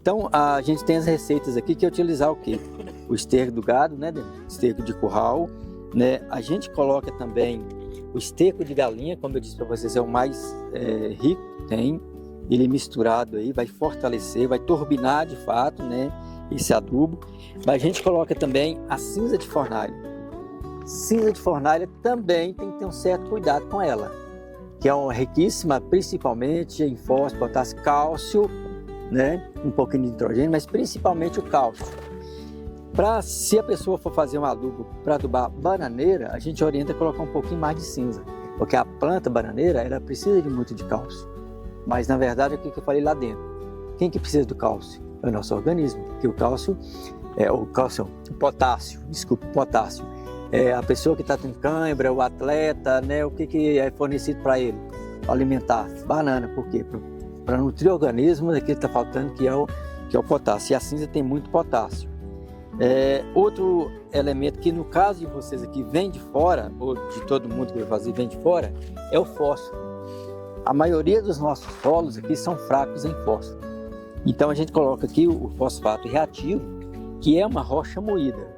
Então, a gente tem as receitas aqui que é utilizar o quê? O esterco do gado, né, esterco de curral, né? A gente coloca também o esterco de galinha, como eu disse para vocês, é o mais rico que tem. Ele misturado aí vai fortalecer, vai turbinar de fato, né, esse adubo. Mas a gente coloca também a cinza de fornalha. Cinza de fornalha também tem que ter um certo cuidado com ela, que é uma riquíssima principalmente em fósforo, potássio, cálcio, né, um pouquinho de nitrogênio, mas principalmente o cálcio. Se a pessoa for fazer um adubo para adubar bananeira, a gente orienta a colocar um pouquinho mais de cinza, porque a planta bananeira ela precisa de muito de cálcio. Mas na verdade é o que eu falei lá dentro. Quem que precisa do cálcio? É o nosso organismo, porque o potássio, o potássio. É a pessoa que está tendo cãibra, o atleta, né, o que é fornecido para ele? Alimentar banana, por quê? Para nutrir o organismo daquilo que está faltando, que é o potássio. E a cinza tem muito potássio. Outro elemento que no caso de vocês aqui vem de fora, ou de todo mundo que vai fazer vem de fora, é o fósforo. A maioria dos nossos solos aqui são fracos em fósforo. Então a gente coloca aqui o fosfato reativo, que é uma rocha moída.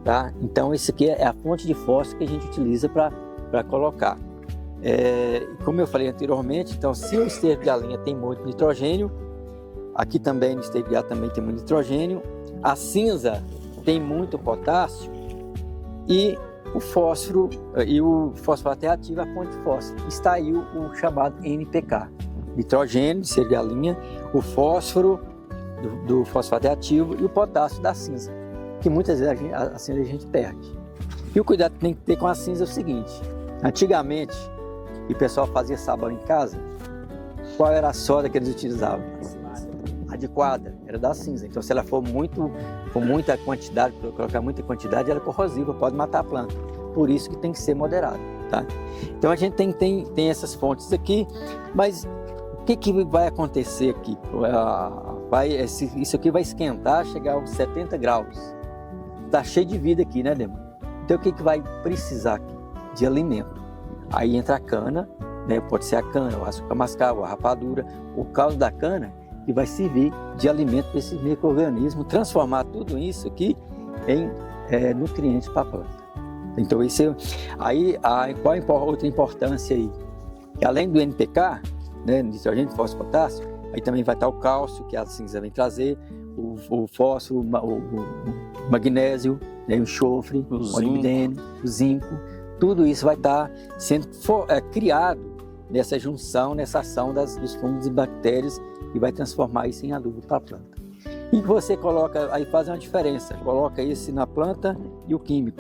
Tá? Então isso aqui é a fonte de fósforo que a gente utiliza para colocar. Como eu falei anteriormente, então se o esterco de galinha tem muito nitrogênio, aqui também no esterco de gado também tem muito nitrogênio, a cinza tem muito potássio e o fósforo e o fosfato reativo é a fonte de fósforo. Está aí o chamado NPK, nitrogênio de esterco de galinha, o fósforo do fosfato reativo e o potássio da cinza, que muitas vezes a cinza a gente perde. E o cuidado que tem que ter com a cinza é o seguinte: antigamente o pessoal fazia sabão em casa, qual era a soda que eles utilizavam? Adequada, era da cinza. Então se ela for com muita quantidade, colocar muita quantidade, ela é corrosiva, pode matar a planta. Por isso que tem que ser moderado, tá? Então a gente tem essas fontes aqui, mas o que vai acontecer aqui? Isso aqui vai esquentar, chegar aos 70 graus. Tá cheio de vida aqui, né, Dema? Então o que vai precisar aqui? De alimento. Aí entra a cana, né? Pode ser a cana, o açúcar mascavo, a rapadura, o caldo da cana, que vai servir de alimento para esse micro-organismo, transformar tudo isso aqui em nutrientes para a planta. Então qual a outra importância aí? Que além do NPK, né, nitrogênio, fósforo, potássio, aí também vai estar o cálcio, que a cinza vem trazer, o fósforo, o magnésio, né, o enxofre, o molibdênio, o zinco, tudo isso vai estar sendo criado nessa junção, nessa ação dos fungos e bactérias, e vai transformar isso em adubo para a planta. E você coloca, aí faz uma diferença, coloca esse na planta e o químico.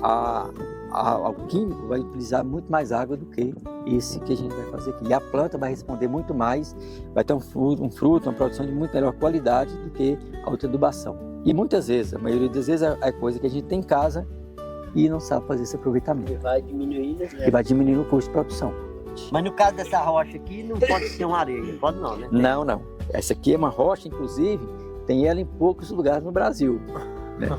O químico vai utilizar muito mais água do que esse que a gente vai fazer aqui. E a planta vai responder muito mais, vai ter um fruto, uma produção de muito melhor qualidade do que a outra adubação. E muitas vezes, a maioria das vezes é coisa que a gente tem em casa e não sabe fazer esse aproveitamento. E vai diminuir, né? E vai diminuir o custo de produção. Mas no caso dessa rocha aqui, não pode ser uma areia, pode não, né? Não. Essa aqui é uma rocha, inclusive, tem ela em poucos lugares no Brasil, né?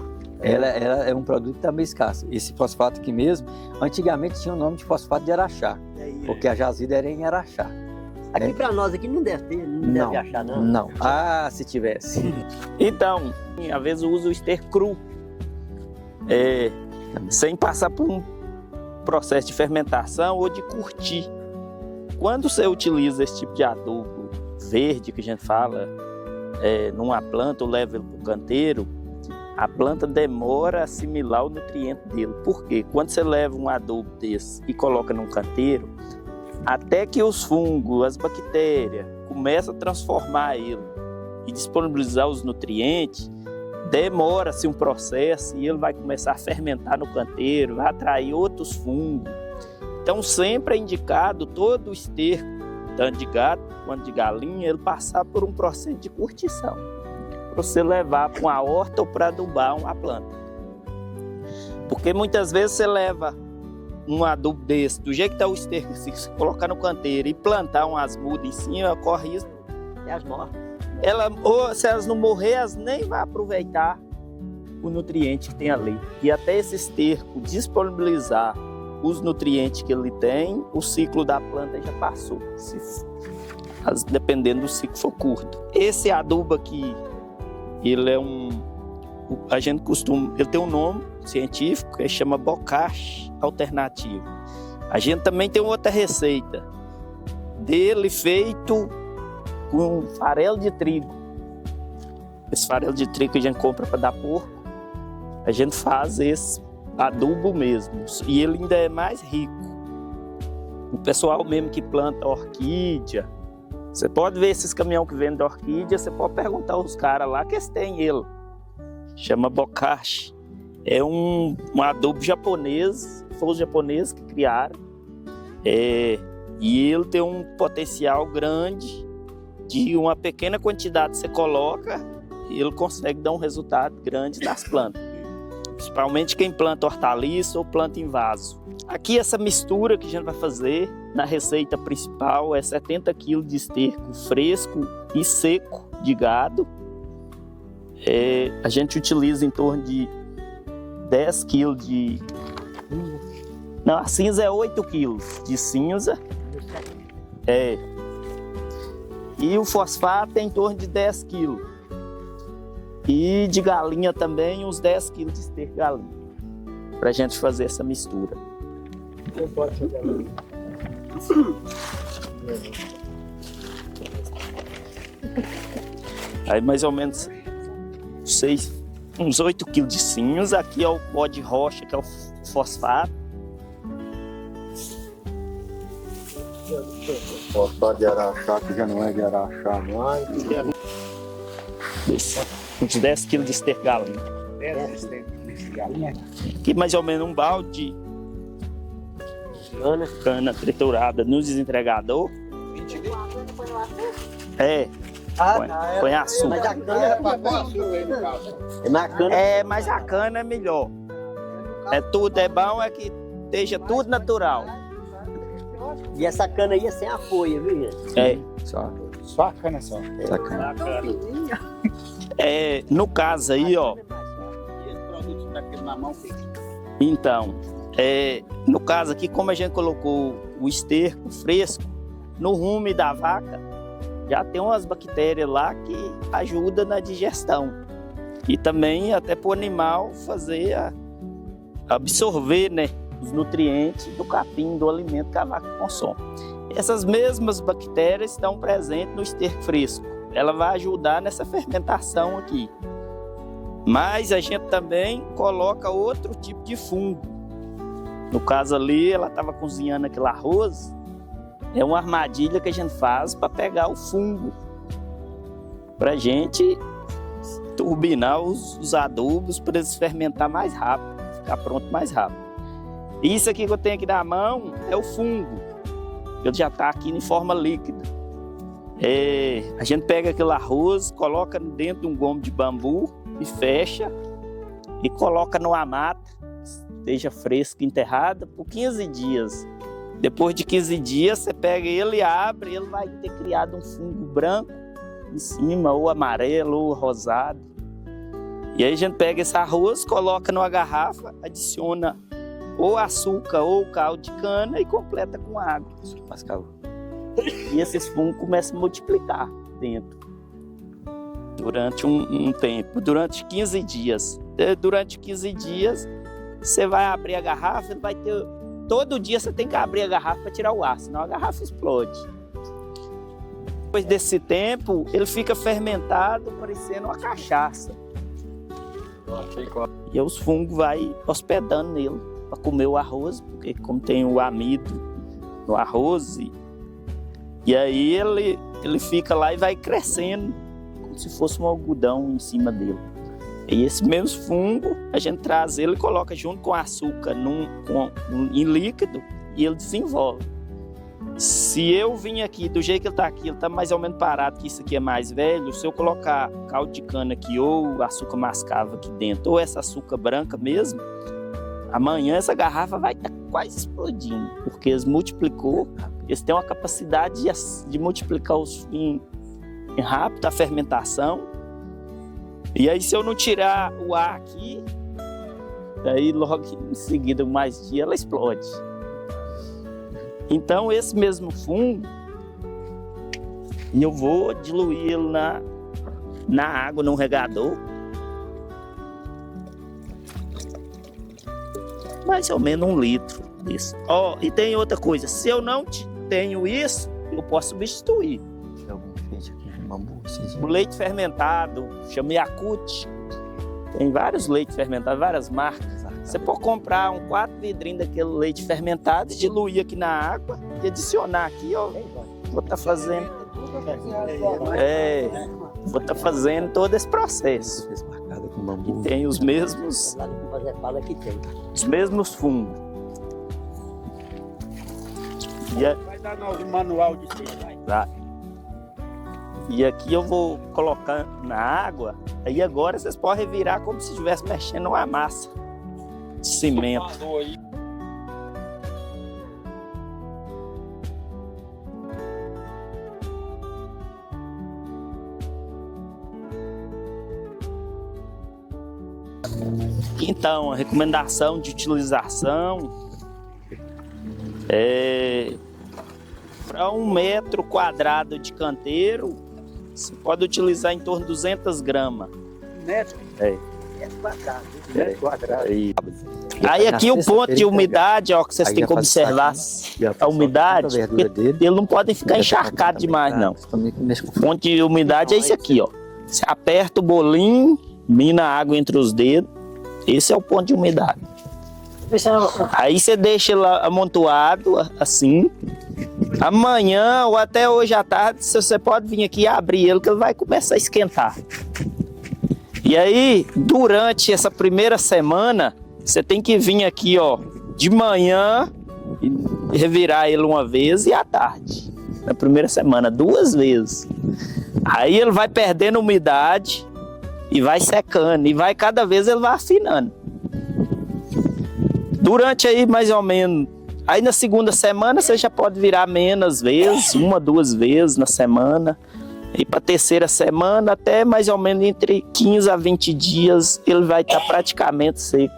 Ela é um produto também escasso. Esse fosfato aqui mesmo, antigamente tinha o nome de fosfato de Araxá, porque a jazida era em Araxá. Aqui para nós aqui não deve ter, não deve achar não. Não, se tivesse. Então, às vezes eu uso o esterco cru, sem passar por um processo de fermentação ou de curtir. Quando você utiliza esse tipo de adubo verde, que a gente fala, numa planta ou leva ele para o canteiro, a planta demora a assimilar o nutriente dele. Por quê? Quando você leva um adubo desse e coloca num canteiro, até que os fungos, as bactérias, começam a transformar ele e disponibilizar os nutrientes, demora-se um processo e ele vai começar a fermentar no canteiro, vai atrair outros fungos. Então sempre é indicado todo o esterco, tanto de gato quanto de galinha, ele passar por um processo de curtição, para você levar para uma horta ou para adubar uma planta. Porque muitas vezes você leva um adubo desse, do jeito que está o esterco, se colocar no canteiro e plantar umas mudas em cima, corre risco. Elas morrem. Ou se elas não morrer, elas nem vão aproveitar o nutriente que tem ali. E até esse esterco disponibilizar os nutrientes que ele tem, o ciclo da planta já passou, dependendo do ciclo for curto. Esse adubo aqui, ele é a gente costuma, ele tem um nome científico que chama bocache alternativo. A gente também tem outra receita dele feito com farelo de trigo. Esse farelo de trigo que a gente compra para dar porco, a gente faz esse adubo mesmo. E ele ainda é mais rico. O pessoal mesmo que planta orquídea, você pode ver esses caminhões que vendem orquídea, você pode perguntar aos caras lá que eles têm ele. Chama bokashi. É um adubo japonês, foi os japoneses que criaram. E ele tem um potencial grande de uma pequena quantidade que você coloca, ele consegue dar um resultado grande nas plantas. Principalmente quem planta hortaliça ou planta em vaso. Aqui essa mistura que a gente vai fazer na receita principal é 70 kg de esterco fresco e seco de gado. A gente utiliza em torno de 10 kg de... Não, a cinza é 8 kg de cinza. E o fosfato é em torno de 10 kg. E de galinha também, uns 10 kg de esterco de galinha. Pra gente fazer essa mistura. Aí mais ou menos uns 8 kg de cinza. Aqui é o pó de rocha, que é o fosfato. Fosfato de araxá, que já não é de araxá mais. Uns 10 kg de esterco de galinha. 10 de galinha. Aqui mais ou menos um balde de cana triturada no desentregador. Põe açúcar. Mas a cana é pra Mas a cana é melhor. É bom que esteja tudo natural. E essa cana aí é sem a folha, viu, gente? Só a cana só. No caso aí, ó. Então, no caso aqui, como a gente colocou o esterco fresco no rume da vaca, já tem umas bactérias lá que ajudam na digestão. E também até para o animal fazer absorver, né, os nutrientes do capim, do alimento que a vaca consome. Essas mesmas bactérias estão presentes no esterco fresco. Ela vai ajudar nessa fermentação aqui. Mas a gente também coloca outro tipo de fungo. No caso ali, ela estava cozinhando aquele arroz. É uma armadilha que a gente faz para pegar o fungo. Para a gente turbinar os adubos para eles fermentar mais rápido, ficar pronto mais rápido. Isso aqui que eu tenho aqui na mão é o fungo. Ele já está aqui em forma líquida. A gente pega aquele arroz, coloca dentro de um gomo de bambu e fecha e coloca numa mata, esteja fresca, enterrada, por 15 dias. Depois de 15 dias, você pega ele e abre, ele vai ter criado um fungo branco em cima, ou amarelo, ou rosado. E aí a gente pega esse arroz, coloca numa garrafa, adiciona ou açúcar ou caldo de cana e completa com água. E esses fungos começam a multiplicar dentro. Durante um tempo, durante 15 dias. Durante 15 dias, você vai abrir a garrafa, ele vai ter... Todo dia você tem que abrir a garrafa para tirar o ar, senão a garrafa explode. Depois desse tempo, ele fica fermentado, parecendo uma cachaça. E os fungos vão hospedando nele para comer o arroz, porque como tem o amido no arroz, e aí ele fica lá e vai crescendo, como se fosse um algodão em cima dele. E esse mesmo fungo, a gente traz ele e coloca junto com açúcar em líquido e ele desenvolve. Se eu vim aqui, do jeito que ele está mais ou menos parado, que isso aqui é mais velho, se eu colocar caldo de cana aqui ou açúcar mascavo aqui dentro, ou essa açúcar branca mesmo, amanhã essa garrafa vai estar quase explodindo, porque eles multiplicou, eles têm uma capacidade de multiplicar em rápido a fermentação. E aí se eu não tirar o ar aqui, aí logo em seguida, mais dia, ela explode. Então esse mesmo fungo, eu vou diluir ele na água, num regador. Mais ou menos 1 litro disso. Ó, e tem outra coisa, se eu não tenho isso, eu posso substituir. Tem algum enfeite aqui de bambu? O leite fermentado, chama Yakult. Tem vários leites fermentados, várias marcas. Você pode comprar 4 vidrinhos daquele leite fermentado, diluir aqui na água e adicionar aqui, ó. Vou estar fazendo. Vou estar fazendo todo esse processo. Marcada com bambu. E tem os mesmos fungos. Vai dar no manual de si. Tá. E aqui eu vou colocar na água. Aí agora vocês podem virar como se estivesse mexendo uma massa de cimento. Então, a recomendação de utilização é para 1 metro quadrado de canteiro, você pode utilizar em torno de 200 gramas. Metro? É. Quadrado. Aí aqui o ponto de umidade, ó, que vocês têm que observar a umidade, porque eles não podem ficar encharcados demais, não. O ponto de umidade é esse aqui, ó. Você aperta o bolinho, mina a água entre os dedos, esse é o ponto de umidade. Aí você deixa ele amontoado, assim. Amanhã ou até hoje à tarde, você pode vir aqui e abrir ele, que ele vai começar a esquentar. E aí, durante essa primeira semana, você tem que vir aqui, ó, de manhã e revirar ele uma vez e à tarde. Na primeira semana, 2 vezes. Aí ele vai perdendo umidade e vai secando. E vai cada vez ele vai afinando. Durante aí mais ou menos... Aí na segunda semana você já pode virar menos vezes, 1, 2 vezes na semana. E para a terceira semana, até mais ou menos entre 15 a 20 dias, ele vai estar praticamente seco.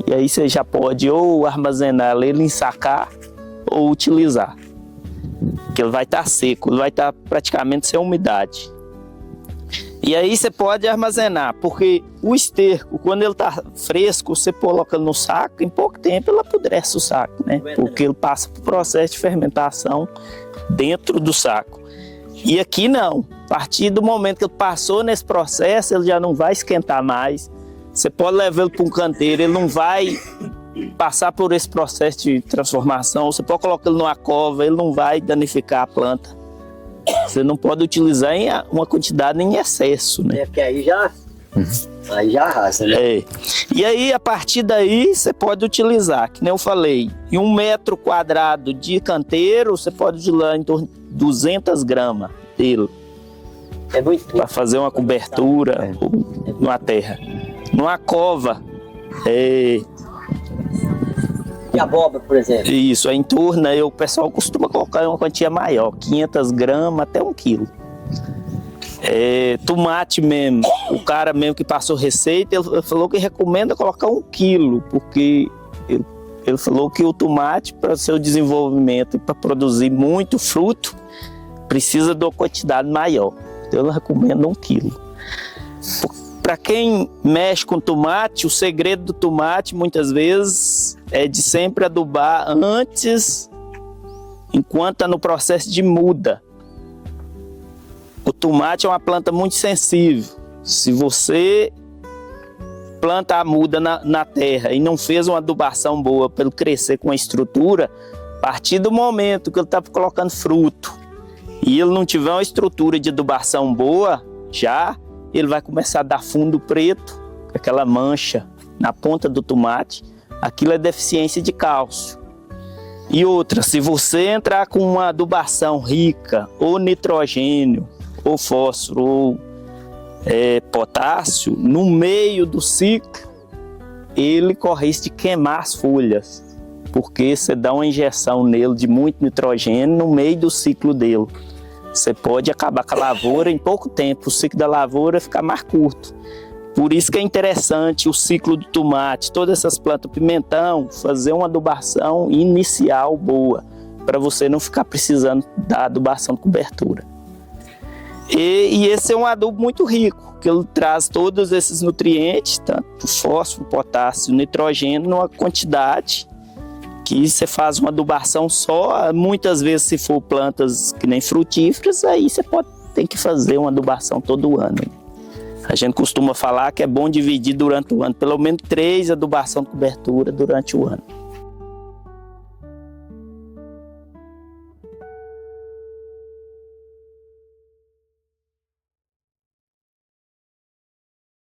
E aí você já pode ou armazenar ele, ensacar ou utilizar. Porque ele vai estar seco, ele vai estar praticamente sem umidade. E aí você pode armazenar, porque o esterco, quando ele está fresco, você coloca ele no saco, em pouco tempo ele apodrece o saco, né? Porque ele passa por processo de fermentação dentro do saco. E aqui não, a partir do momento que ele passou nesse processo, ele já não vai esquentar mais. Você pode levar ele para um canteiro, ele não vai passar por esse processo de transformação. Você pode colocar ele numa cova, ele não vai danificar a planta. Você não pode utilizar em uma quantidade em excesso, né? É, porque aí já arrasa, né? É. E aí, a partir daí, você pode utilizar, que nem eu falei, em 1 metro quadrado de canteiro, você pode utilizar em torno de 200 gramas dele. É muito. Para fazer uma cobertura numa terra. Numa cova, E abóbora, por exemplo? isso, é em torno, o pessoal costuma colocar uma quantia maior, 500 gramas até 1 quilo. Tomate mesmo, o cara mesmo que passou receita, ele falou que recomenda colocar 1 quilo, porque ele falou que o tomate, para o seu desenvolvimento e para produzir muito fruto, precisa de uma quantidade maior. Então eu recomendo 1 quilo. Para quem mexe com tomate, o segredo do tomate, muitas vezes, é de sempre adubar antes, enquanto está no processo de muda. O tomate é uma planta muito sensível. Se você planta a muda na terra e não fez uma adubação boa para ele crescer com a estrutura, a partir do momento que ele está colocando fruto e ele não tiver uma estrutura de adubação boa, ele vai começar a dar fundo preto, aquela mancha na ponta do tomate. Aquilo é deficiência de cálcio. E outra, se você entrar com uma adubação rica, ou nitrogênio, ou fósforo, ou potássio, no meio do ciclo, ele corre risco de queimar as folhas, porque você dá uma injeção nele de muito nitrogênio no meio do ciclo dele. Você pode acabar com a lavoura em pouco tempo, o ciclo da lavoura fica mais curto. Por isso que é interessante o ciclo do tomate, todas essas plantas, pimentão, fazer uma adubação inicial boa, para você não ficar precisando da adubação de cobertura. E esse é um adubo muito rico, que ele traz todos esses nutrientes, tanto fósforo, potássio, nitrogênio, numa quantidade que você faz uma adubação só. Muitas vezes, se for plantas que nem frutíferas, aí você tem que fazer uma adubação todo ano. A gente costuma falar que é bom dividir durante o ano, pelo menos 3 adubações de cobertura durante o ano.